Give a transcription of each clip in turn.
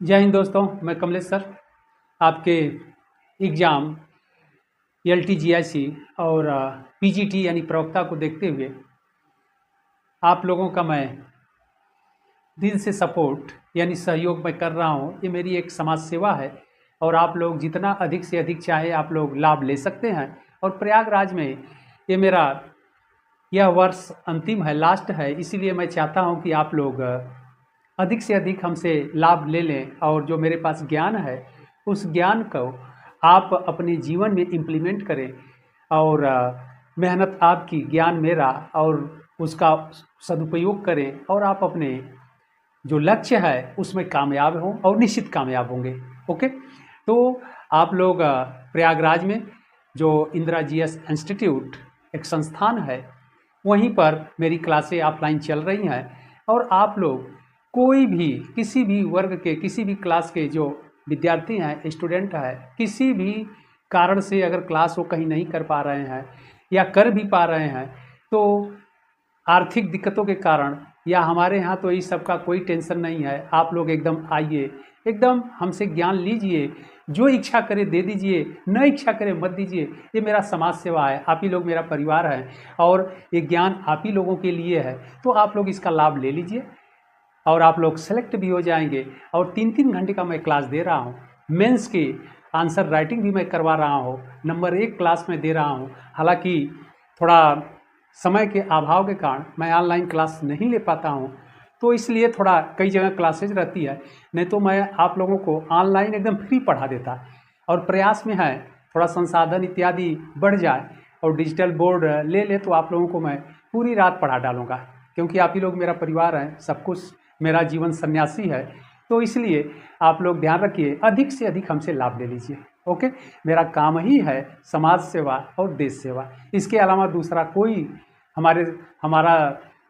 जय हिंद दोस्तों, मैं कमलेश सर आपके एग्ज़ाम LTGIC और PGT यानी प्रवक्ता को देखते हुए आप लोगों का मैं दिल से सपोर्ट यानी सहयोग मैं कर रहा हूँ। ये मेरी एक समाज सेवा है और आप लोग जितना अधिक से अधिक चाहे आप लोग लाभ ले सकते हैं। और प्रयागराज में ये मेरा यह वर्ष अंतिम है, लास्ट है, इसीलिए मैं चाहता हूँ कि आप लोग अधिक से अधिक हमसे लाभ ले लें और जो मेरे पास ज्ञान है उस ज्ञान को आप अपने जीवन में इम्प्लीमेंट करें और मेहनत आपकी, ज्ञान मेरा, और उसका सदुपयोग करें और आप अपने जो लक्ष्य है उसमें कामयाब हों और निश्चित कामयाब होंगे। ओके, तो आप लोग प्रयागराज में जो इंदिरा GS इंस्टीट्यूट एक संस्थान है वहीं पर मेरी क्लासें ऑफलाइन चल रही हैं और आप लोग कोई भी किसी भी वर्ग के किसी भी क्लास के जो विद्यार्थी हैं, स्टूडेंट हैं, किसी भी कारण से अगर क्लास वो कहीं नहीं कर पा रहे हैं या कर भी पा रहे हैं तो आर्थिक दिक्कतों के कारण या हमारे यहाँ तो इस सब का कोई टेंशन नहीं है। आप लोग एकदम आइए, एकदम हमसे ज्ञान लीजिए, जो इच्छा करे दे दीजिए, न इच्छा करे मत दीजिए। ये मेरा समाज सेवा है, आप ही लोग मेरा परिवार है और ये ज्ञान आप ही लोगों के लिए है, तो आप लोग इसका लाभ ले लीजिए और आप लोग सेलेक्ट भी हो जाएंगे। और 3-3 घंटे का मैं क्लास दे रहा हूँ, मेंस की आंसर राइटिंग भी मैं करवा रहा हूँ, नंबर 1 क्लास में दे रहा हूँ। हालांकि थोड़ा समय के अभाव के कारण मैं ऑनलाइन क्लास नहीं ले पाता हूँ, तो इसलिए थोड़ा कई जगह क्लासेज रहती है, नहीं तो मैं आप लोगों को ऑनलाइन एकदम फ्री पढ़ा देता। और प्रयास में है थोड़ा संसाधन इत्यादि बढ़ जाए और डिजिटल बोर्ड ले ले तो आप लोगों को मैं पूरी रात पढ़ा डालूँगा, क्योंकि आप ही लोग मेरा परिवार हैं, सब कुछ मेरा जीवन सन्यासी है। तो इसलिए आप लोग ध्यान रखिए, अधिक से अधिक हमसे लाभ ले लीजिए। ओके, मेरा काम ही है समाज सेवा और देश सेवा, इसके अलावा दूसरा कोई हमारा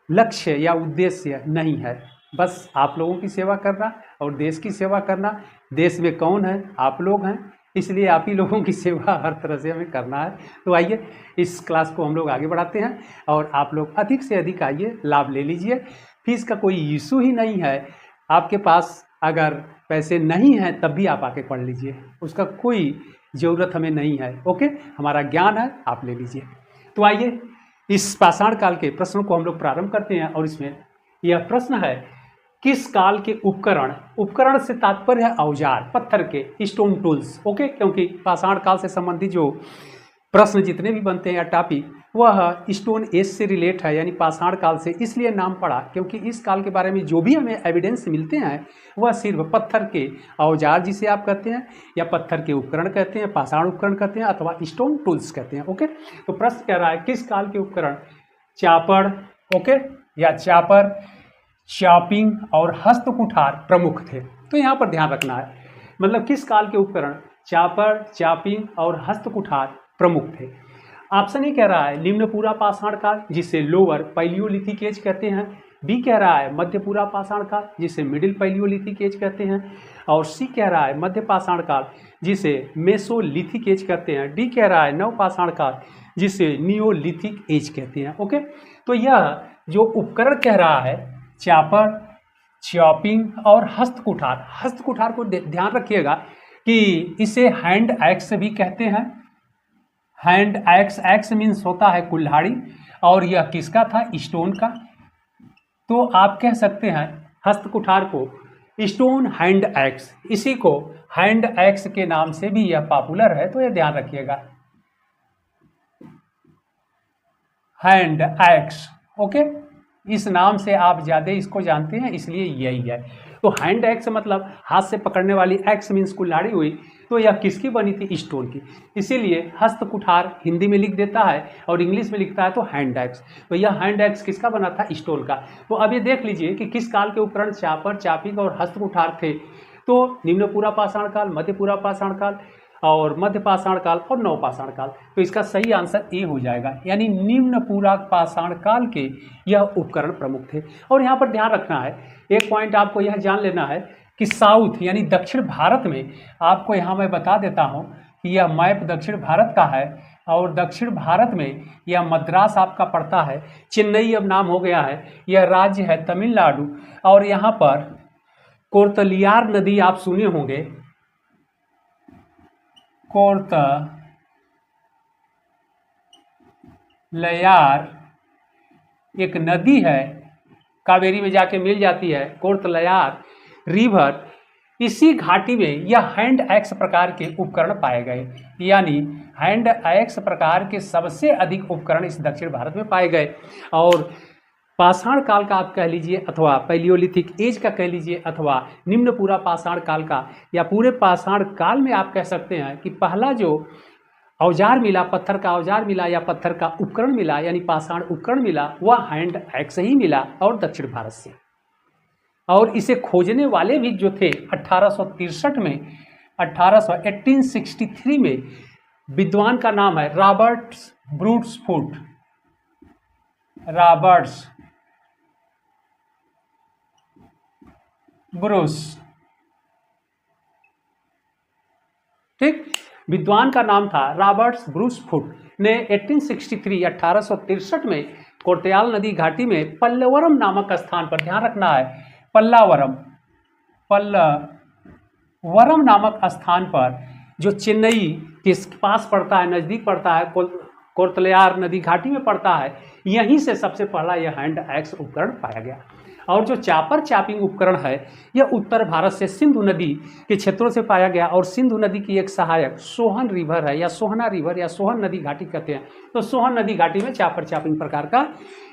लक्ष्य या उद्देश्य नहीं है। बस आप लोगों की सेवा करना और देश की सेवा करना। देश में कौन है? आप लोग हैं, इसलिए आप ही लोगों की सेवा हर तरह से हमें करना है। तो आइए इस क्लास को हम लोग आगे बढ़ाते हैं और आप लोग अधिक से अधिक आइए, लाभ ले लीजिए। फीस का कोई इशू ही नहीं है, आपके पास अगर पैसे नहीं हैं तब भी आप आके पढ़ लीजिए, उसका कोई ज़रूरत हमें नहीं है। ओके, हमारा ज्ञान है, आप ले लीजिए। तो आइए इस पाषाण काल के प्रश्नों को हम लोग प्रारंभ करते हैं और इसमें यह प्रश्न है, किस काल के उपकरण, उपकरण से तात्पर्य है औजार, पत्थर के, स्टोन टूल्स। ओके, क्योंकि पाषाण काल से संबंधित जो प्रश्न जितने भी बनते हैं या टॉपिक वह स्टोन एज से रिलेट है, यानी पाषाण काल से इसलिए नाम पड़ा क्योंकि इस काल के बारे में जो भी हमें एविडेंस मिलते हैं वह सिर्फ पत्थर के औजार जिसे आप कहते हैं या पत्थर के उपकरण कहते हैं, पाषाण उपकरण कहते हैं अथवा स्टोन टूल्स कहते हैं। ओके, तो प्रश्न कह रहा है किस काल के उपकरण चापड़, ओके, या चापर, चॉपिंग और हस्त कुठार प्रमुख थे। तो यहाँ पर ध्यान रखना है, मतलब किस काल के उपकरण चापर, चॉपिंग और हस्त कुठार प्रमुख थे। ऑप्शन ए कह रहा है निम्नपूरा पाषाण काल जिसे लोअर पैलियोलिथिक एज कहते हैं, बी कह रहा है मध्यपूरा पाषाण काल जिसे मिडिल पैलियोलिथिक एज कहते हैं, और सी कह रहा है मध्य पाषाण काल जिसे मेसोलिथिक एज कहते हैं, डी कह रहा है नव पाषाण काल जिसे नियोलिथिक एज कहते हैं। ओके, तो यह जो उपकरण कह रहा है चापर, चॉपिंग और हस्त कुठार, हस्त कुठार को ध्यान रखिएगा कि इसे हैंड एक्स भी कहते हैं। हैंड एक्स, एक्स मीन्स होता है कुल्हाड़ी, और यह किसका था? स्टोन का। तो आप कह सकते हैं हस्त कुठार को स्टोन हैंड एक्स, इसी को हैंड एक्स के नाम से भी यह पॉपुलर है, तो यह ध्यान रखिएगा, हैंड एक्स। ओके, इस नाम से आप ज़्यादा इसको जानते हैं, इसलिए यही है। तो हैंड एक्स मतलब हाथ से पकड़ने वाली, एक्स मीन्स कुल्हाड़ी हुई, तो यह किसकी बनी थी? स्टोन की। इसीलिए हस्त कुठार हिंदी में लिख देता है और इंग्लिश में लिखता है तो हैंड एक्स। तो यह हैंड एक्स किसका बना था? स्टोन का। तो अब ये देख लीजिए कि किस काल के उपकरण चापर, चापिंग और हस्त कुठार थे। तो निम्नपूरा पाषाण काल, मध्यपूरा पाषाण काल और मध्य पाषाण काल और नव पाषाण काल। तो इसका सही आंसर ए हो जाएगा, यानी निम्न पूरा पाषाण काल के यह उपकरण प्रमुख थे। और यहाँ पर ध्यान रखना है, एक पॉइंट आपको यह जान लेना है कि साउथ यानी दक्षिण भारत में, आपको यहाँ मैं बता देता हूँ कि यह मैप दक्षिण भारत का है और दक्षिण भारत में यह मद्रास आपका पड़ता है, चेन्नई अब नाम हो गया है, यह राज्य है तमिलनाडु, और यहाँ पर कोर्तलियार नदी आप सुने होंगे, कोर्तलयार एक नदी है, कावेरी में जाके मिल जाती है, कोर्तलयार रिवर। इसी घाटी में यह हैंड एक्स प्रकार के उपकरण पाए गए, यानी हैंड एक्स प्रकार के सबसे अधिक उपकरण इस दक्षिण भारत में पाए गए। और पाषाण काल का आप कह लीजिए, अथवा पैलियोलिथिक एज का कह लीजिए, अथवा निम्न पूरा पाषाण काल का, या पूरे पाषाण काल में आप कह सकते हैं कि पहला जो औजार मिला, पत्थर का औजार मिला या पत्थर का उपकरण मिला, यानी पाषाण उपकरण मिला, वह हैंड एक्स ही मिला और दक्षिण भारत से। और इसे खोजने वाले भी जो थे 1863 में, 1863 में विद्वान का नाम है रॉबर्ट ब्रूसफुट, रॉबर्ट ब्रूस, ठीक, विद्वान का नाम था रॉबर्ट ब्रूसफुट ने 1863 में कोर्तयाल नदी घाटी में पल्लवरम नामक स्थान पर, ध्यान रखना है पल्लवरम नामक स्थान पर, जो चेन्नई के पास पड़ता है, नज़दीक पड़ता है, कोर्तलयार नदी घाटी में पड़ता है, यहीं से सबसे पहला यह हैंड एक्स उपकरण पाया गया। और जो चापर चापिंग उपकरण है, यह उत्तर भारत से सिंधु नदी के क्षेत्रों से पाया गया। और सिंधु नदी की एक सहायक सोहन रिवर है, या सोहना रिवर, या सोहन नदी घाटी कहते हैं। तो सोहन नदी घाटी में चापर चापिंग प्रकार का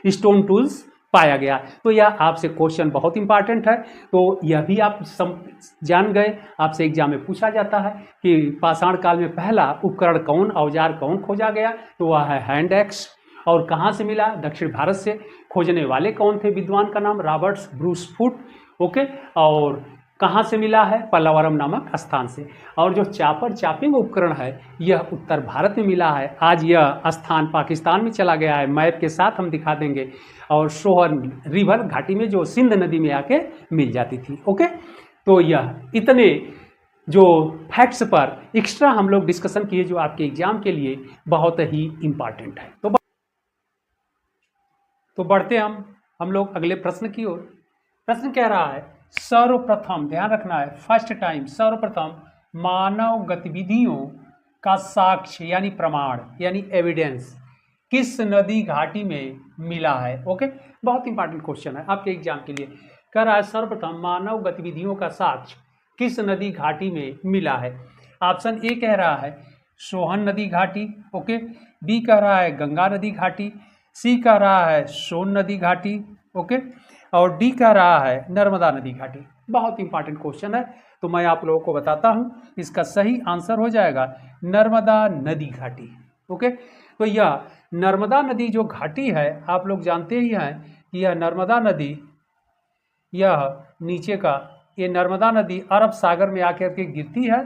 स्टोन टूल्स पाया गया। तो यह आपसे क्वेश्चन बहुत इंपॉर्टेंट है, तो यह भी आप जान गए। आपसे एग्जाम में पूछा जाता है कि पाषाण काल में पहला उपकरण कौन, औजार कौन खोजा गया, तो वह है हैंड एक्स। और कहाँ से मिला? दक्षिण भारत से। खोजने वाले कौन थे? विद्वान का नाम रॉबर्ट ब्रूसफुट, ओके। और कहाँ से मिला है? पल्लवरम नामक स्थान से। और जो चापर चापिंग उपकरण है, यह उत्तर भारत में मिला है। आज यह स्थान पाकिस्तान में चला गया है, मैप के साथ हम दिखा देंगे। और सोहन रिवर घाटी में, जो सिंध नदी में आके मिल जाती थी, ओके। तो यह इतने जो फैक्ट्स पर एक्स्ट्रा हम लोग डिस्कशन किए, जो आपके एग्जाम के लिए बहुत ही इम्पॉर्टेंट है। तो बढ़ते हम लोग अगले प्रश्न की ओर। प्रश्न कह रहा है, सर्वप्रथम, ध्यान रखना है, फर्स्ट टाइम, सर्वप्रथम मानव गतिविधियों का साक्ष्य यानी प्रमाण यानी एविडेंस किस नदी घाटी में मिला है? ओके, बहुत इंपॉर्टेंट क्वेश्चन है आपके एग्जाम के लिए। कह रहा है सर्वप्रथम मानव गतिविधियों का साक्ष्य किस नदी घाटी में मिला है? ऑप्शन ए कह रहा है सोहन नदी घाटी, ओके। बी कह रहा है गंगा नदी घाटी, सी कह रहा है सोन नदी घाटी, ओके। और डी कह रहा है नर्मदा नदी घाटी। बहुत इंपॉर्टेंट क्वेश्चन है, तो मैं आप लोगों को बताता हूं। इसका सही आंसर हो जाएगा नर्मदा नदी घाटी, ओके। तो यह नर्मदा नदी जो घाटी है, आप लोग जानते ही हैं कि यह नर्मदा नदी, यह नीचे का, ये नर्मदा नदी अरब सागर में आकर के गिरती है।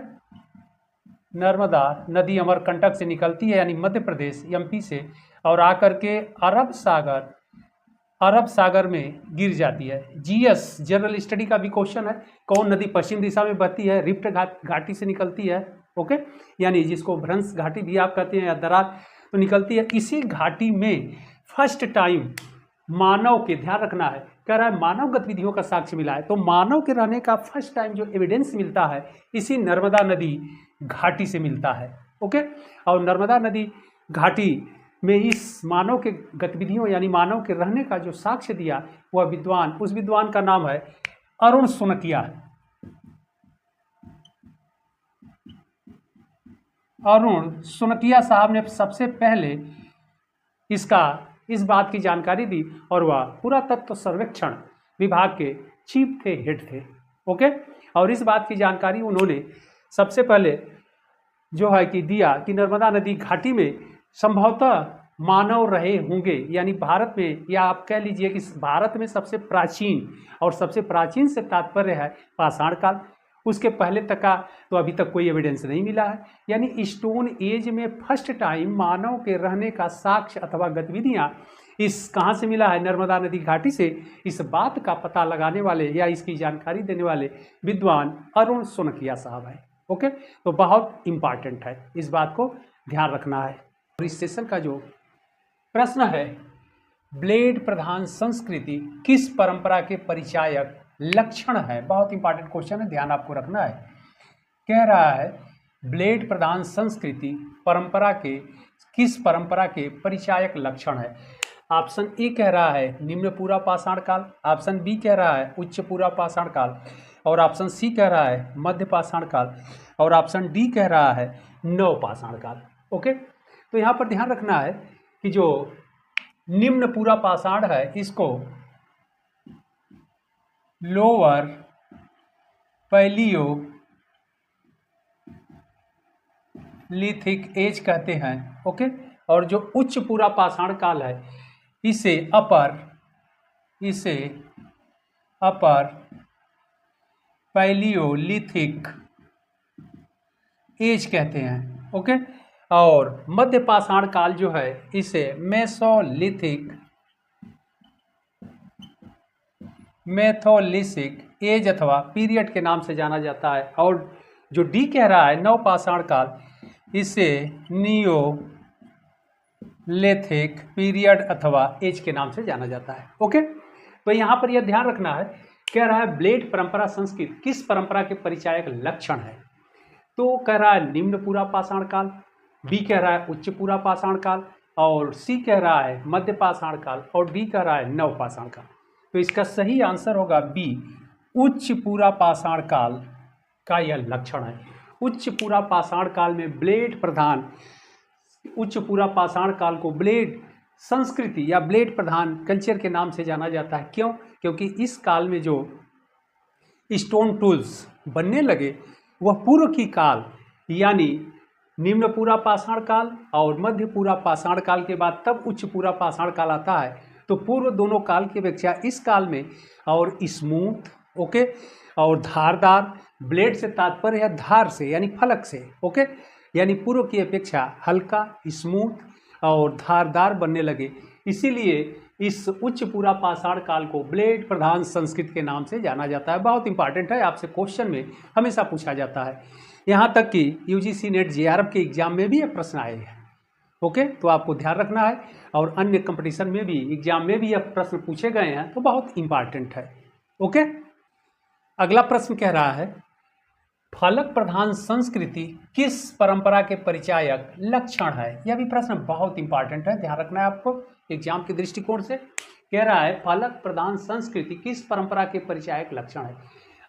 नर्मदा नदी अमरकंटक से निकलती है, यानी मध्य प्रदेश एमपी से, और आकर के अरब सागर में गिर जाती है। जीएस जनरल स्टडी का भी क्वेश्चन है, कौन नदी पश्चिम दिशा में बहती है? रिफ्ट घाटी से निकलती है, ओके, यानी जिसको भ्रंश घाटी भी आप कहते हैं, या दरार, तो निकलती है। इसी घाटी में फर्स्ट टाइम मानव के, ध्यान रखना है, कह रहा है मानव गतिविधियों का साक्ष्य मिला है। तो मानव के रहने का फर्स्ट टाइम जो एविडेंस मिलता है, इसी नर्मदा नदी घाटी से मिलता है, ओके। और नर्मदा नदी घाटी में इस मानव के गतिविधियों यानी मानव के रहने का जो साक्ष्य दिया, वह विद्वान, उस विद्वान का नाम है अरुण सोनकिया। अरुण सोनकिया साहब ने सबसे पहले इस बात की जानकारी दी, और वह पुरातत्व सर्वेक्षण विभाग के चीफ थे, हेड थे, ओके। और इस बात की जानकारी उन्होंने सबसे पहले जो है कि दिया कि नर्मदा नदी घाटी में संभवतः मानव रहे होंगे, यानी भारत में, या आप कह लीजिए कि भारत में सबसे प्राचीन, और सबसे प्राचीन से तात्पर्य है पाषाण काल, उसके पहले तक का तो अभी तक कोई एविडेंस नहीं मिला है। यानी स्टोन एज में फर्स्ट टाइम मानव के रहने का साक्ष्य अथवा गतिविधियां इस कहाँ से मिला है? नर्मदा नदी घाटी से। इस बात का पता लगाने वाले या इसकी जानकारी देने वाले विद्वान अरुण सोनकिया साहब है, ओके। तो बहुत इंपॉर्टेंट है, इस बात को ध्यान रखना है। और इस सेशन का जो प्रश्न है, ब्लेड प्रधान संस्कृति किस परंपरा के परिचायक लक्षण है? बहुत इंपॉर्टेंट क्वेश्चन है, ध्यान आपको रखना है। कह रहा है ब्लेड प्रधान संस्कृति परंपरा के किस परंपरा के परिचायक लक्षण है? ऑप्शन ए कह रहा है निम्न पूरा पाषाण काल, ऑप्शन बी कह रहा है उच्च पूरा पाषाण काल, और ऑप्शन सी कह रहा है मध्य पाषाण काल, और ऑप्शन डी कह रहा है नव पाषाण काल। ओके, तो यहाँ पर ध्यान रखना है कि जो निम्न पूरा पाषाण है इसको लोअर पैलियो लिथिक एज कहते हैं। ओके, और जो उच्च पूरा पाषाण काल है इसे अपर पैलियोलिथिक एज कहते हैं। ओके, और मध्य पाषाण काल जो है इसे मेथोलिथिक एज अथवा पीरियड के नाम से जाना जाता है। और जो डी कह रहा है नव पाषाण काल इसे नियोलिथिक पीरियड अथवा एज के नाम से जाना जाता है। ओके, तो यहाँ पर यह ध्यान रखना है, कह रहा है ब्लेड परंपरा संस्कृति किस परंपरा के परिचायक लक्षण है? तो कह रहा है निम्न पूरा पाषाण काल, बी कह रहा है उच्च पूरा पाषाण काल, और सी कह रहा है मध्य पाषाण काल, और डी कह रहा है नव पाषाण काल। तो इसका सही आंसर होगा बी, उच्च पूरा पाषाण काल का यह लक्षण है। उच्च पूरा पाषाण काल में ब्लेड प्रधान, उच्च पूरा पाषाण काल को ब्लेड संस्कृति या ब्लेड प्रधान कल्चर के नाम से जाना जाता है। क्यों? क्योंकि इस काल में जो स्टोन टूल्स बनने लगे वह पूर्व की काल यानी निम्न पूरा पाषाण काल और मध्य पूरा पाषाण काल के बाद तब उच्च पूरा पाषाण काल आता है। तो पूर्व दोनों काल की अपेक्षा इस काल में और स्मूथ, ओके, और धारदार, ब्लेड से तात्पर्य है धार से यानी फलक से, ओके, यानी पूर्व की अपेक्षा हल्का, स्मूथ और धारदार बनने लगे। इसीलिए इस उच्च पूरा पाषाण काल को ब्लेड प्रधान संस्कृति के नाम से जाना जाता है। बहुत इंपॉर्टेंट है, आपसे क्वेश्चन में हमेशा पूछा जाता है। यहाँ तक कि यूजीसी नेट जेआरएफ के एग्जाम में भी ये प्रश्न आए हैं। ओके, तो आपको ध्यान रखना है, और अन्य कंपटीशन में भी, एग्जाम में भी यह प्रश्न पूछे गए हैं, तो बहुत इंपॉर्टेंट है। ओके, अगला प्रश्न कह रहा है फलक प्रधान संस्कृति किस परंपरा के परिचायक लक्षण है? यह भी प्रश्न बहुत इंपॉर्टेंट है, ध्यान रखना है आपको एग्जाम के दृष्टिकोण से। कह रहा है फलक प्रधान संस्कृति किस परंपरा के परिचायक लक्षण है?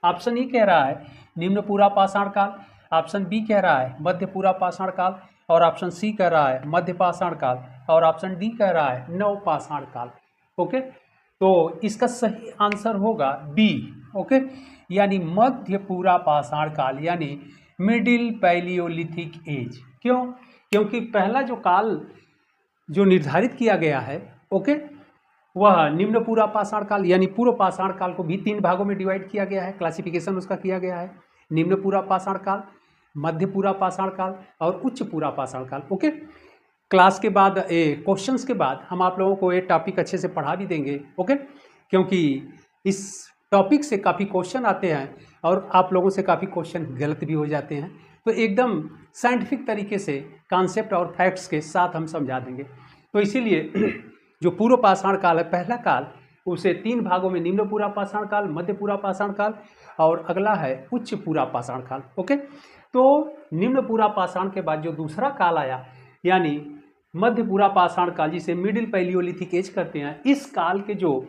ऑप्शन ई कह रहा है निम्न पूरा पाषाण काल, ऑप्शन बी कह रहा है मध्य पूरा पाषाण काल, और ऑप्शन सी कह रहा है मध्य पाषाण काल, और ऑप्शन डी कह रहा है नव पाषाण काल। ओके, तो इसका सही आंसर होगा बी, ओके, यानी मध्य पूरा पाषाण काल यानी मिडिल पैलियोलिथिक एज। क्यों? क्योंकि पहला जो काल जो निर्धारित किया गया है, ओके, वह निम्न पूरा पाषाण काल यानी पूर्व पाषाण काल को भी 3 भागों में डिवाइड किया गया है, क्लासिफिकेशन उसका किया गया है, निम्न पूरा पाषाण काल, मध्य पूरा पाषाण काल और उच्च पूरा पाषाण काल। ओके, क्लास के बाद क्वेश्चंस के बाद हम आप लोगों को ये टॉपिक अच्छे से पढ़ा भी देंगे। ओके, क्योंकि इस टॉपिक से काफ़ी क्वेश्चन आते हैं और आप लोगों से काफ़ी क्वेश्चन गलत भी हो जाते हैं, तो एकदम साइंटिफिक तरीके से कॉन्सेप्ट और फैक्ट्स के साथ हम समझा देंगे। तो इसीलिए जो पूर्व पाषाण काल है, पहला काल, उसे 3 भागों में निम्न पूरा पाषाण काल, मध्य पूरा पाषाण काल और अगला है उच्च पूरा पाषाण काल। ओके, तो निम्न पूरा पाषाण के बाद जो दूसरा काल आया यानी मध्य पूरा पाषाण काल, जिसे मिडिल पैलियोलिथिक एज कहते हैं, इस काल के जो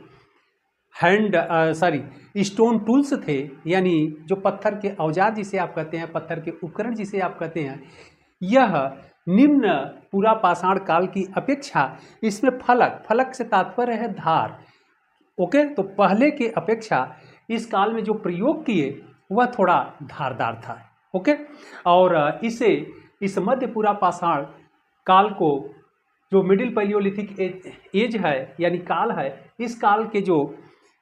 स्टोन टूल्स थे यानी जो पत्थर के औजार जिसे आप कहते हैं, पत्थर के उपकरण जिसे आप कहते हैं, यह निम्न पूरा पाषाण काल की अपेक्षा इसमें फलक से तात्पर्य है धार। ओके, तो पहले के अपेक्षा इस काल में जो प्रयोग किए वह थोड़ा धारदार था। ओके, और इस मध्य पूरा पाषाण काल को जो मिडिल पैलियोलिथिक एज है यानी काल है, इस काल के जो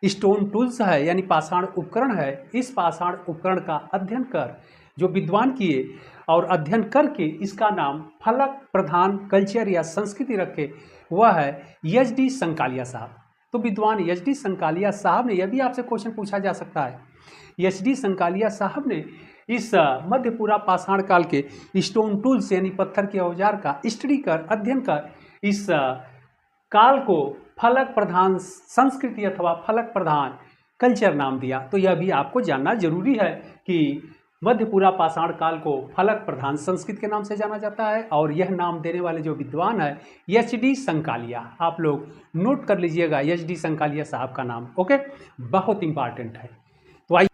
स्टोन टूल्स है यानी पाषाण उपकरण है, इस पाषाण उपकरण का अध्ययन कर जो विद्वान किए और अध्ययन करके इसका नाम फलक प्रधान कल्चर या संस्कृति रखे, वह है एच.डी. संकालिया साहब। तो विद्वान एच.डी. संकालिया साहब ने, यह भी आपसे क्वेश्चन पूछा जा सकता है, एच.डी. संकालिया साहब ने इस मध्य पूरा पाषाण काल के स्टोन टूल्स यानी पत्थर के औजार का स्टडी कर, अध्ययन कर, इस काल को फलक प्रधान संस्कृति अथवा फलक प्रधान कल्चर नाम दिया। तो यह भी आपको जानना जरूरी है कि मध्यपुरा पाषाण काल को फलक प्रधान संस्कृति के नाम से जाना जाता है, और यह नाम देने वाले जो विद्वान है एच.डी. संकालिया। आप लोग नोट कर लीजिएगा एच.डी. संकालिया साहब का नाम। ओके, बहुत इंपॉर्टेंट है। तो आइए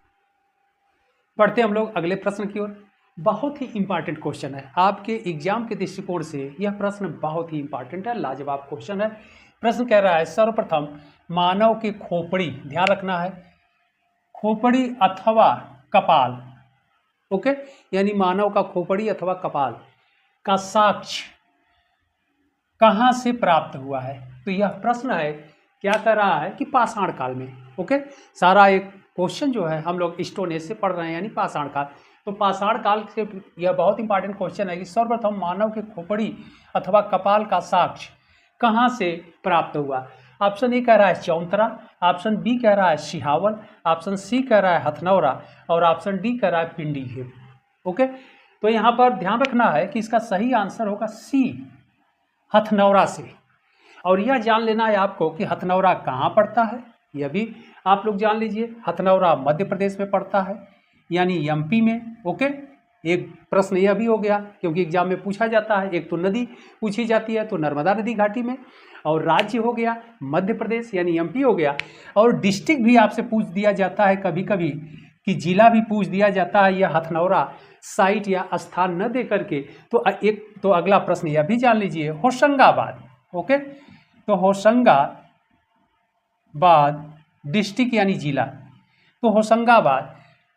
पढ़ते हैं हम लोग अगले प्रश्न की ओर। बहुत ही इंपॉर्टेंट क्वेश्चन है, आपके एग्जाम के दृष्टिकोण से यह प्रश्न बहुत ही इंपॉर्टेंट है, लाजवाब क्वेश्चन है। प्रश्न कह रहा है सर्वप्रथम मानव के खोपड़ी, ध्यान रखना है, खोपड़ी अथवा कपाल, ओके, यानी मानव का खोपड़ी अथवा कपाल का साक्ष्य कहाँ से प्राप्त हुआ है। तो यह प्रश्न है, क्या कर रहा है कि पाषाण काल में। ओके, सारा एक क्वेश्चन जो है हम लोग स्टोन एज से पढ़ रहे हैं, यानी पाषाण काल। तो पाषाण काल से यह बहुत इंपॉर्टेंट क्वेश्चन है कि सर्वप्रथम मानव के खोपड़ी अथवा कपाल का साक्ष्य कहाँ से प्राप्त हुआ। ऑप्शन ए कह रहा है चौंतरा, ऑप्शन बी कह रहा है सिहावल, ऑप्शन सी कह रहा है हथनौरा, और ऑप्शन डी कह रहा है पिंडी घेव। ओके, तो यहाँ पर ध्यान रखना है कि इसका सही आंसर होगा सी, हथनौरा से। और यह जान लेना है आपको कि हथनौरा कहाँ पड़ता है, यह भी आप लोग जान लीजिए। हथनौरा मध्य प्रदेश में पड़ता है, यानी एमपी में। ओके, एक प्रश्न यह भी हो गया क्योंकि एग्जाम में पूछा जाता है, एक तो नदी पूछी जाती है तो नर्मदा नदी घाटी में, और राज्य हो गया मध्य प्रदेश यानी एमपी हो गया, और डिस्ट्रिक्ट भी आपसे पूछ दिया जाता है कभी कभी, कि जिला भी पूछ दिया जाता है। यह हथनौरा साइट या स्थान न दे करके, तो एक तो अगला प्रश्न यह भी जान लीजिए होशंगाबाद। ओके, तो होशंगाबाद डिस्ट्रिक्ट यानी जिला, तो होशंगाबाद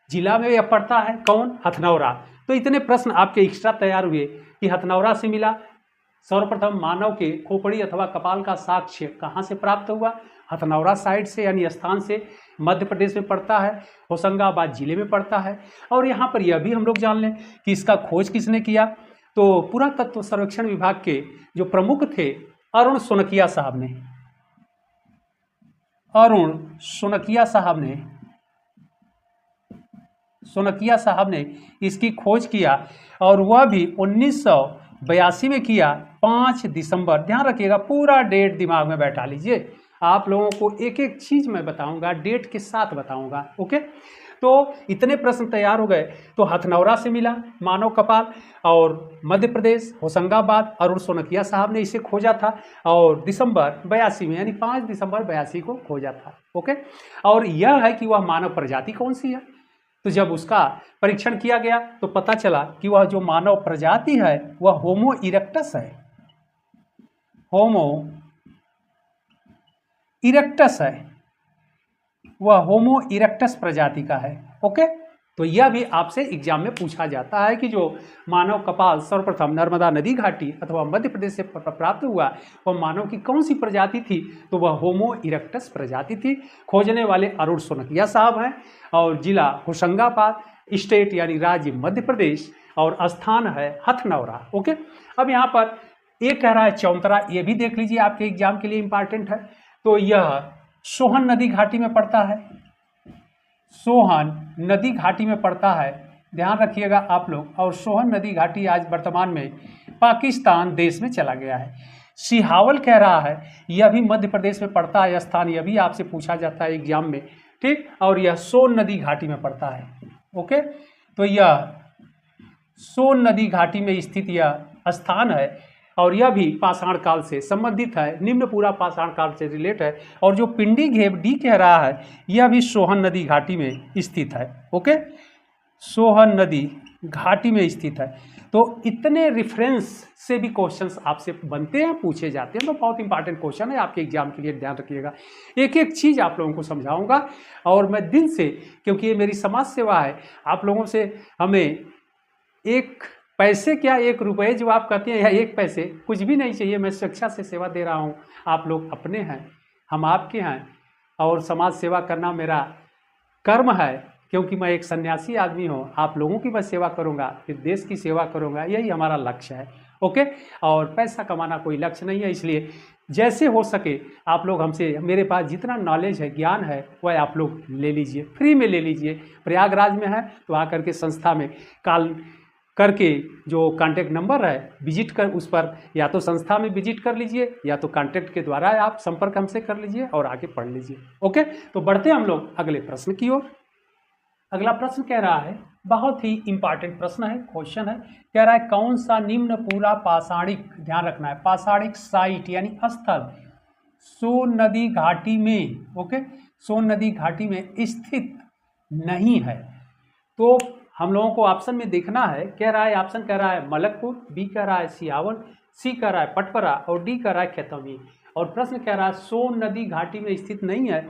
जिला में यह पड़ता है कौन, हथनौरा। तो इतने प्रश्न आपके एक्स्ट्रा तैयार हुए कि हथनौरा से मिला, सर्वप्रथम मानव के खोपड़ी अथवा कपाल का साक्ष्य कहाँ से प्राप्त हुआ, हथनौरा साइड से यानी स्थान से, मध्य प्रदेश में पड़ता है, होशंगाबाद जिले में पड़ता है। और यहाँ पर यह भी हम लोग जान लें कि इसका खोज किसने किया। तो पुरातत्व सर्वेक्षण विभाग के जो प्रमुख थे अरुण सोनकिया साहब ने, अरुण सोनकिया साहब ने इसकी खोज किया, और वह भी 1982 में किया, 5 दिसंबर। ध्यान रखिएगा, पूरा डेट दिमाग में बैठा लीजिए। आप लोगों को एक एक चीज मैं बताऊंगा, डेट के साथ बताऊंगा। ओके, तो इतने प्रश्न तैयार हो गए। तो हथनौरा से मिला मानव कपाल, और मध्य प्रदेश होशंगाबाद अरुण सोनकिया साहब ने इसे खोजा था, और दिसंबर 82 में यानी 5 दिसंबर 82 को खोजा था। ओके, और यह है कि वह मानव प्रजाति कौन सी है। तो जब उसका परीक्षण किया गया तो पता चला कि वह जो मानव प्रजाति है वह होमो इरेक्टस है, होमो इरेक्टस है, वह होमो इरेक्टस प्रजाति का है। ओके, तो यह भी आपसे एग्जाम में पूछा जाता है कि जो मानव कपाल सर्वप्रथम नर्मदा नदी घाटी अथवा मध्य प्रदेश से प्राप्त हुआ, वह मानव की कौन सी प्रजाति थी। तो वह होमो इरेक्टस प्रजाति थी। खोजने वाले अरुण सोनकिया साहब हैं, और जिला होशंगाबाद, स्टेट यानी राज्य मध्य प्रदेश, और स्थान है हथनौरा। ओके, अब यहाँ पर एक कह रहा है चौंतरा, ये भी देख लीजिए, आपके एग्जाम के लिए इंपॉर्टेंट है। तो यह सोहन नदी घाटी में पड़ता है, सोहन नदी घाटी में पड़ता है, ध्यान रखिएगा आप लोग। और सोहन नदी घाटी आज वर्तमान में पाकिस्तान देश में चला गया है। सिहावल कह रहा है, यह भी मध्य प्रदेश में पड़ता है स्थान, यह भी आपसे पूछा जाता है एग्जाम में, ठीक। और यह सोन नदी घाटी में पड़ता है। ओके, तो यह सोन नदी घाटी में स्थित यह स्थान है, और यह भी पाषाण काल से संबंधित है, निम्न पूरा पाषाण काल से रिलेट है। और जो पिंडी घेव डी कह रहा है, यह भी सोहन नदी घाटी में स्थित है। ओके, सोहन नदी घाटी में स्थित है। तो इतने रेफरेंस से भी क्वेश्चंस आपसे बनते हैं, पूछे जाते हैं। तो बहुत इंपॉर्टेंट क्वेश्चन है आपके एग्जाम के लिए, ध्यान रखिएगा। एक एक चीज़ आप लोगों को समझाऊंगा, और मैं दिल से, क्योंकि ये मेरी समाज सेवा है, आप लोगों से हमें एक पैसे क्या, 1 रुपये जो आप कहते हैं, या 1 पैसे, कुछ भी नहीं चाहिए। मैं शिक्षा से सेवा दे रहा हूँ, आप लोग अपने हैं, हम आपके हैं, और समाज सेवा करना मेरा कर्म है, क्योंकि मैं एक सन्यासी आदमी हूँ। आप लोगों की मैं सेवा करूँगा, फिर देश की सेवा करूँगा, यही हमारा लक्ष्य है। ओके, और पैसा कमाना कोई लक्ष्य नहीं है। इसलिए जैसे हो सके आप लोग हमसे, मेरे पास जितना नॉलेज है, ज्ञान है, वह आप लोग ले लीजिए, फ्री में ले लीजिए। प्रयागराज में है तो आकर के संस्था में करके जो कांटेक्ट नंबर है विजिट कर, उस पर या तो संस्था में विजिट कर लीजिए या तो कांटेक्ट के द्वारा आप संपर्क हमसे कर लीजिए और आगे पढ़ लीजिए। ओके, तो बढ़ते हम लोग अगले प्रश्न की ओर। अगला प्रश्न कह रहा है, बहुत ही इंपॉर्टेंट प्रश्न है, क्वेश्चन है, कह रहा है कौन सा निम्न पूरा पाषाणिक, ध्यान रखना है, पाषाणिक साइट यानी स्थल सोन नदी घाटी में, ओके, सोन नदी घाटी में स्थित नहीं है। तो हम लोगों को ऑप्शन में देखना है, कह रहा है, ऑप्शन कह रहा है मलकपुर, बी कह रहा है सियावल, सी कह रहा है पटपरा और डी कह रहा है खेतमी। और प्रश्न कह रहा है सोन नदी घाटी में स्थित नहीं है।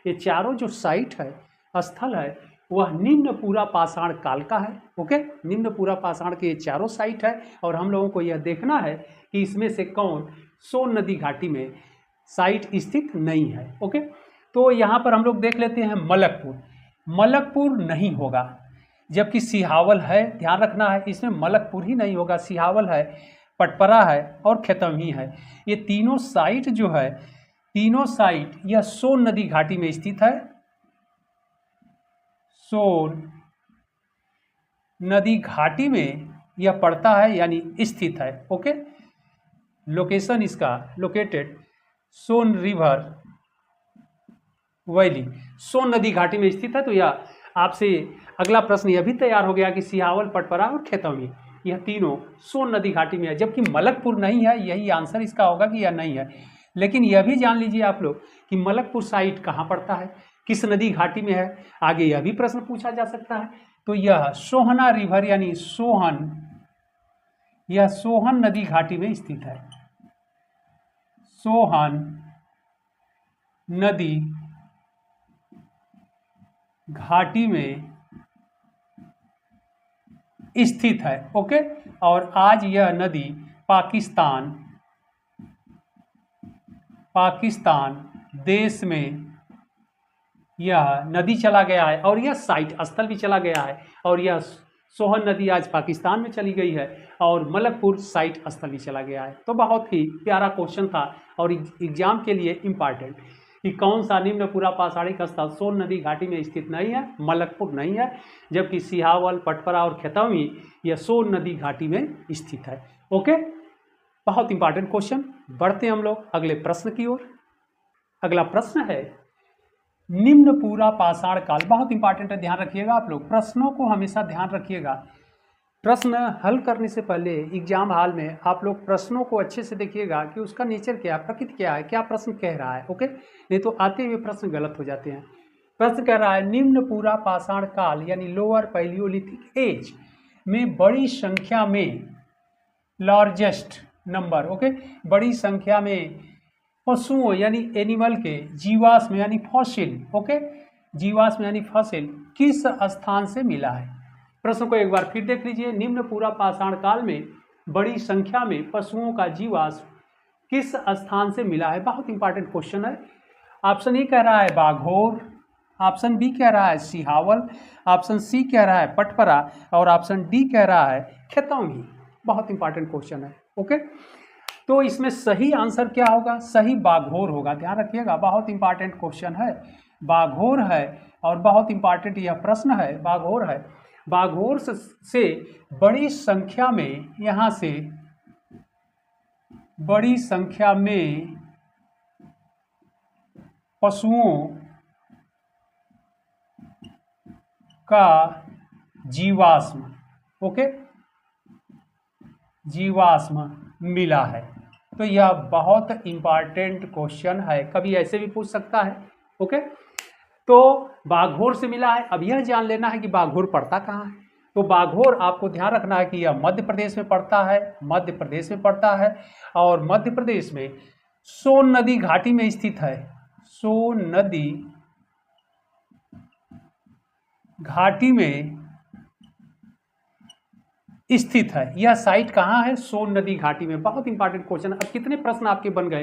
ये चारों जो साइट है, स्थल है, वह निम्न पूरा पाषाण काल का है। ओके, निम्न पूरा पाषाण के ये चारों साइट है और हम लोगों को यह देखना है कि इसमें से कौन सोन नदी घाटी में साइट स्थित नहीं है। ओके, तो यहाँ पर हम लोग देख लेते हैं मलकपुर। मलकपुर नहीं होगा, जबकि सिहावल है, ध्यान रखना है, इसमें मलकपुर ही नहीं होगा, सिहावल है, पटपरा है और खेतमी है। ये तीनों साइट जो है, तीनों साइट यह सोन नदी घाटी में स्थित है, सोन नदी घाटी में यह पड़ता है यानी स्थित है। ओके, लोकेशन इसका लोकेटेड सोन रिवर वैली, सोन नदी घाटी में स्थित है। तो यह आपसे अगला प्रश्न यह भी तैयार हो गया कि सिहावल, पटपरा और खेतमी यह तीनों सोन नदी घाटी में है, जबकि मलकपुर नहीं है। यही आंसर इसका होगा कि यह नहीं है। लेकिन यह भी जान लीजिए आप लोग कि मलकपुर साइट कहाँ पड़ता है, किस नदी घाटी में है, आगे यह भी प्रश्न पूछा जा सकता है। तो यह सोहना रिवर यानी सोहन, यह सोहन नदी घाटी में स्थित है, सोहन नदी घाटी में स्थित है। ओके, और आज यह नदी पाकिस्तान देश में यह नदी चला गया है और यह साइट स्थल भी चला गया है, और यह सोहन नदी आज पाकिस्तान में चली गई है और मलकपुर साइट स्थल भी चला गया है। तो बहुत ही प्यारा क्वेश्चन था और एग्जाम के लिए इम्पॉर्टेंट कि कौन सा निम्न पूरा पाषाणिक स्थल सोन नदी घाटी में स्थित नहीं है, मलकपुर नहीं है, जबकि सिहावल, पटपरा और खेतमी यह सोन नदी घाटी में स्थित है। ओके, बहुत इंपॉर्टेंट क्वेश्चन। बढ़ते हम लोग अगले प्रश्न की ओर। अगला प्रश्न है निम्न पूरा पाषाण काल, बहुत इंपॉर्टेंट है, ध्यान रखिएगा आप लोग, प्रश्नों को हमेशा ध्यान रखिएगा। प्रश्न हल करने से पहले एग्जाम हॉल में आप लोग प्रश्नों को अच्छे से देखिएगा कि उसका नेचर क्या है, प्रकृति क्या है, क्या प्रश्न कह रहा है। ओके, नहीं तो आते हुए प्रश्न गलत हो जाते हैं। प्रश्न कह रहा है निम्न पूरा पाषाण काल यानी लोअर पैलियोलिथिक एज में बड़ी संख्या में, लार्जेस्ट नंबर, ओके, बड़ी संख्या में पशुओं यानी एनिमल के जीवाश्म यानी फॉसिल, ओके, जीवाश्म यानी फॉसिल किस स्थान से मिला है। प्रश्न को एक बार फिर देख लीजिए, निम्न पूरा पाषाण काल में बड़ी संख्या में पशुओं का जीवाश्म किस स्थान से मिला है। बहुत इंपॉर्टेंट क्वेश्चन है। ऑप्शन ए कह रहा है बाघोर, ऑप्शन बी कह रहा है सिहावल, ऑप्शन सी कह रहा है पटपरा और ऑप्शन डी कह रहा है खेतौनी। बहुत इंपॉर्टेंट क्वेश्चन है। ओके, तो इसमें सही आंसर क्या होगा, सही बाघोर होगा, ध्यान रखिएगा, बहुत इंपॉर्टेंट क्वेश्चन है, बाघोर है और बहुत इंपॉर्टेंट यह प्रश्न है, बाघोर है। बाघोर से बड़ी संख्या में, यहाँ से बड़ी संख्या में पशुओं का जीवाश्म, ओके, जीवाश्म मिला है। तो यह बहुत इंपॉर्टेंट क्वेश्चन है, कभी ऐसे भी पूछ सकता है। ओके, तो बाघोर से मिला है। अब यह जान लेना है कि बाघोर पड़ता कहाँ है। तो बाघोर आपको ध्यान रखना है कि यह मध्य प्रदेश में पड़ता है, मध्य प्रदेश में पड़ता है और मध्य प्रदेश में सोन नदी घाटी में स्थित है, सोन नदी घाटी में स्थित है। यह साइट कहाँ है, सोन नदी घाटी में। बहुत इंपॉर्टेंट क्वेश्चन। अब कितने प्रश्न आपके बन गए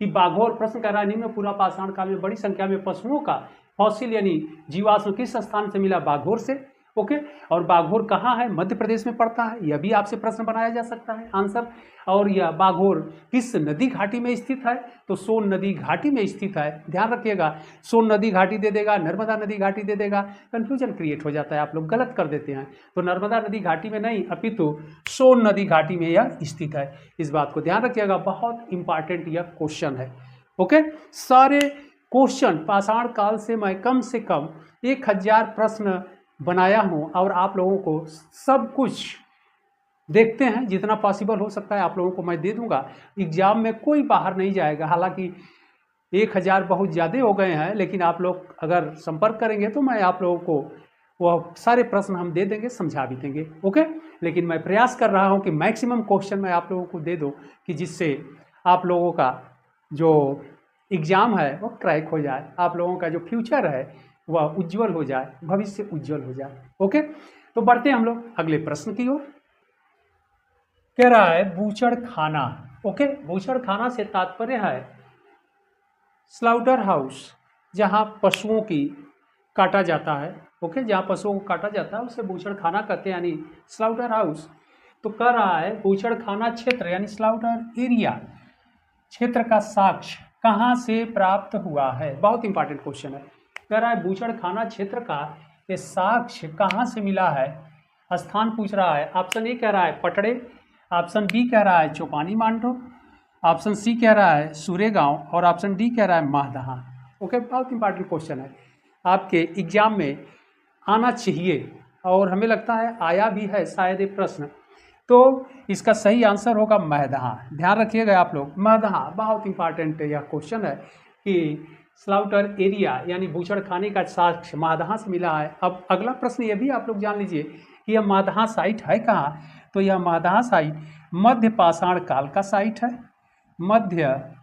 कि बाघोर, प्रश्न कर रहा है निम्न पूरा पाषाण काल में बड़ी संख्या में पशुओं का फॉसिल यानी जीवाश्म किस स्थान से मिला, बाघोर से। ओके। और बाघोर कहाँ है? मध्य प्रदेश में पड़ता है, यह भी आपसे प्रश्न बनाया जा सकता है आंसर। और यह बाघोर किस नदी घाटी में स्थित है? तो सोन नदी घाटी में स्थित है। ध्यान रखिएगा, सोन नदी घाटी दे देगा, नर्मदा नदी घाटी दे देगा, कंफ्यूजन क्रिएट हो जाता है, आप लोग गलत कर देते हैं। तो नर्मदा नदी घाटी में नहीं, अपितु सोन नदी घाटी में यह स्थित है। इस बात को ध्यान रखिएगा, बहुत इंपॉर्टेंट यह क्वेश्चन है। ओके, सारे क्वेश्चन पाषाण काल से मैं कम 1000 प्रश्न बनाया हूं और आप लोगों को सब कुछ देखते हैं, जितना पॉसिबल हो सकता है आप लोगों को मैं दे दूंगा। एग्जाम में कोई बाहर नहीं जाएगा, हालांकि 1000 बहुत ज़्यादा हो गए हैं, लेकिन आप लोग अगर संपर्क करेंगे तो मैं आप लोगों को वह सारे प्रश्न हम दे देंगे, समझा भी देंगे। ओके, लेकिन मैं प्रयास कर रहा हूं कि मैक्सिमम क्वेश्चन मैं आप लोगों को दे दूं कि जिससे आप लोगों का जो एग्ज़ाम है वो क्रैक हो जाए, आप लोगों का जो फ्यूचर है वह उज्जवल हो जाए, भविष्य उज्जवल हो जाए। ओके, तो बढ़ते हैं हम लोग अगले प्रश्न की ओर। कह रहा है बूचड़ खाना। ओके, बूचड़ खाना से तात्पर्य है स्लाउटर हाउस, जहां पशुओं की काटा जाता है। ओके, जहां पशुओं को काटा जाता है उसे बूचड़ खाना कहते हैं, यानी स्लाउटर हाउस। तो कह रहा है बूचड़ खाना क्षेत्र यानी स्लाउटर एरिया क्षेत्र का साक्ष्य कहाँ से प्राप्त हुआ है? बहुत इंपॉर्टेंट क्वेश्चन है। कह रहा है बूचड़ खाना क्षेत्र का ये साक्ष्य कहाँ से मिला है? स्थान पूछ रहा है। ऑप्शन ए कह रहा है पटड़े, ऑप्शन बी कह रहा है चौपानी मांडो, ऑप्शन सी कह रहा है सूरेगांव और ऑप्शन डी कह रहा है महदहा। ओके, बहुत इंपॉर्टेंट क्वेश्चन है, आपके एग्जाम में आना चाहिए और हमें लगता है आया भी है शायद ये प्रश्न। तो इसका सही आंसर होगा महदहा। ध्यान रखिएगा आप लोग, महदहा बहुत इंपॉर्टेंट यह क्वेश्चन है कि स्लाउटर एरिया यानी बूचड़ खाने का साक्ष्य महदहा से मिला है। अब अगला प्रश्न ये भी आप लोग जान लीजिए कि यह महदहा साइट है कहाँ? तो यह महदहा साइट मध्य पाषाण काल का साइट है, मध्य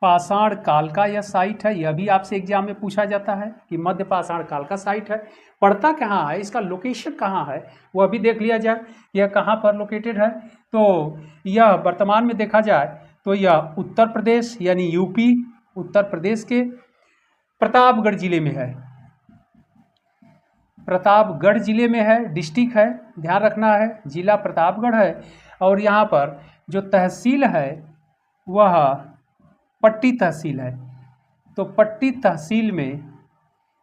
पाषाण काल का यह साइट है। यह भी आपसे एग्जाम में पूछा जाता है कि मध्य पाषाण काल का साइट है। पड़ता कहाँ है, इसका लोकेशन कहाँ है, वह भी देख लिया जाए, यह कहाँ पर लोकेटेड है। तो यह वर्तमान में देखा जाए तो यह उत्तर प्रदेश यानी यूपी, उत्तर प्रदेश के प्रतापगढ़ जिले में है, प्रतापगढ़ जिले में है, डिस्ट्रिक्ट है, ध्यान रखना है, जिला प्रतापगढ़ है। और यहाँ पर जो तहसील है वह पट्टी तहसील है। तो पट्टी तहसील में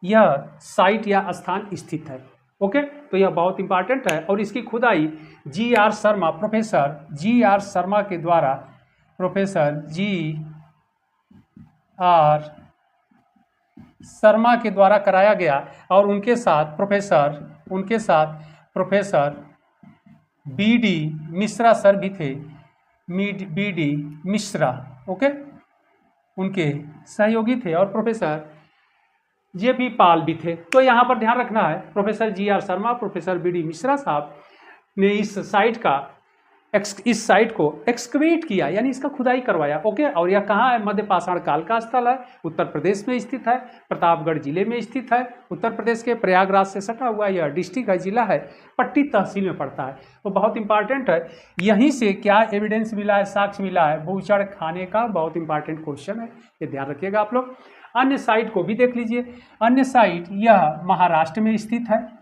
यह साइट या स्थान स्थित है। ओके, तो यह बहुत इंपॉर्टेंट है और इसकी खुदाई G.R.. Sharma, professor G.R.. Sharma के द्वारा, प्रोफेसर जी.आर. शर्मा के द्वारा कराया गया और उनके साथ प्रोफेसर बी.डी. मिश्रा सर भी थे, बी.डी. मिश्रा, ओके, उनके सहयोगी थे और प्रोफेसर जे.पी. पाल भी थे। तो यहाँ पर ध्यान रखना है, professor G.R.. Sharma, professor BD. Mishra साहब ने इस साइट को एक्सकवेट किया, यानी इसका खुदाई करवाया। ओके, और यह कहाँ है? मध्य पाषाण काल का स्थल है, उत्तर प्रदेश में स्थित है, प्रतापगढ़ जिले में स्थित है, उत्तर प्रदेश के प्रयागराज से सटा हुआ यह डिस्ट्रिक्ट है, जिला है, पट्टी तहसील में पड़ता है। तो बहुत इंपॉर्टेंट है। यहीं से क्या एविडेंस मिला है, साक्ष्य मिला है? बूचड़ खाने का बहुत इंपॉर्टेंट क्वेश्चन है, ये ध्यान रखिएगा आप लोग। अन्य साइट को भी देख लीजिए। अन्य साइट यह महाराष्ट्र में स्थित है,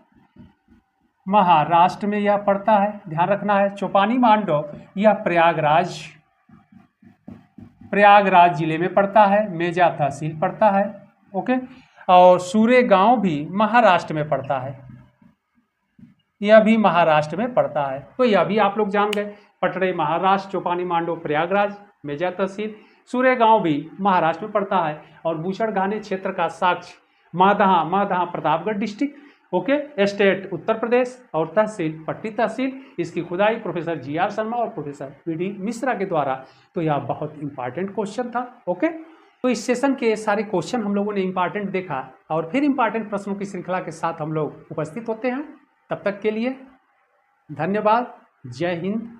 महाराष्ट्र में यह पड़ता है, ध्यान रखना है। चौपानी मांडो यह प्रयागराज जिले में पड़ता है, मेजा तहसील पड़ता है। ओके, और सूरेगांव भी महाराष्ट्र में पड़ता है, यह भी महाराष्ट्र में पड़ता है। तो यह भी आप लोग जान गए, पटड़े महाराष्ट्र, चौपानी मांडो प्रयागराज, मेजा तहसील, सूरेगांव भी महाराष्ट्र में पड़ता है। और बूचड़ खाने क्षेत्र का साक्ष्य Mahdaha Pratapgarh district, okay, state Uttar Pradesh और तहसील पट्टी तहसील। इसकी खुदाई प्रोफेसर जी.आर. शर्मा और प्रोफेसर बी.डी. मिश्रा के द्वारा। तो यह बहुत इंपॉर्टेंट क्वेश्चन था। ओके, तो इस सेशन के सारे क्वेश्चन हम लोगों ने इंपॉर्टेंट देखा और फिर इंपॉर्टेंट प्रश्नों की श्रृंखला के साथ हम लोग उपस्थित होते हैं। तब तक के लिए धन्यवाद। जय हिंद,